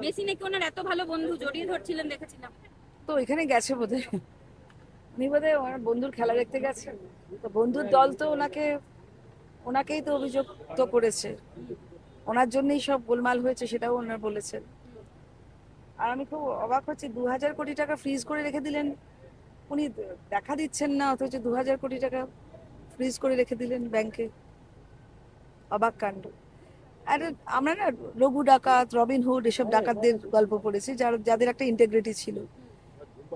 Messi নাকি ওনার এত ভালো বন্ধু, জড়িয়ে ধরছিলেন দেখেছিলাম। তো এখানে গেছে বোধহয়, উনি বোধহয় ওনার বন্ধুর খেলা দেখতে গেছে। তো বন্ধুর দল তো ওনাকেই তো অভিযুক্ত করেছে, ওনার জন্যই সব গোলমাল হয়েছে, সেটাও ওনার বলেছেন। আর আমি খুব অবাক হচ্ছি, 2,000 কোটি টাকা ফ্রিজ করে রেখে দিলেন উনি, দেখা দিচ্ছেন না, অথচ 2,000 কোটি টাকা ফ্রিজ করে রেখে দিলেন ব্যাংকে। অবাক কাণ্ড। আর আমরা না রঘু ডাকাত, রবিন হুড, এসব ডাকাতদের গল্প পড়েছি, যাদের একটা ইন্টিগ্রিটি ছিল।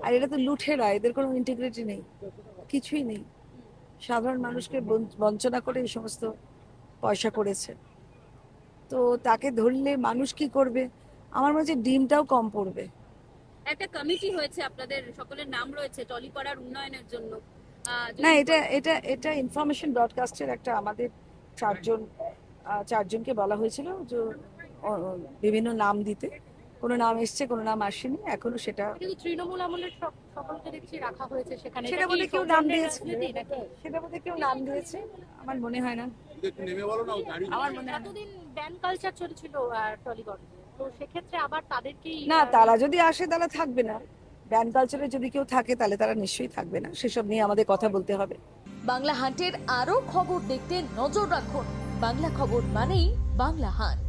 আর এরা তো লুঠেরা, এদের কোনো ইন্টিগ্রিটি নেই, কিছুই নেই। সাধারণ মানুষকে বঞ্চনা করে এই সমস্ত পয়সা করেছে। তো তাকে ধরলে মানুষ কি করবে? আমার মনে হচ্ছে ডিমটাও কম পড়বে। একটা কমিটি হয়েছে, আপনাদের সকলের নাম রয়েছে টলিপাড়ার উন্নয়নের জন্য। না, এটা ইনফরমেশন ব্রডকাস্টের একটা, আমাদের চারজন চারজনকে বলা হয়েছিল যে বিভিন্ন নাম দিতে। কোনো নাম এসছে, কোনো নাম আসেনি এখনো। সেটা কিন্তু তৃণমূল আমলের সকলকে দেখছি রাখা হয়েছে সেখানে। সেটা এটা কি বোধহয় কেউ নাম সৌজন্যের দিয়েছে, রাজনীতি নাকি? সেটা বোধহয় কেউ নাম দিয়েছে, আমার মনে হয় না। আমার মনে হয় না। এতদিন ব্যান কালচার চলেছিল টলিগঞ্জে, তো সেক্ষেত্রে আবার তাদেরকেই না, তারা যদি আসে তারা থাকবে না। ব্যান কালচারে যদি কেউ থাকে তাহলে তারা নিশ্চয়ই থাকবে না, সেসব নিয়ে আমাদের কথা বলতে হবে। বাংলা হান্টের আরও খবর দেখতে নজর রাখুন। বাংলা খবর মানেই বাংলা হান্ট।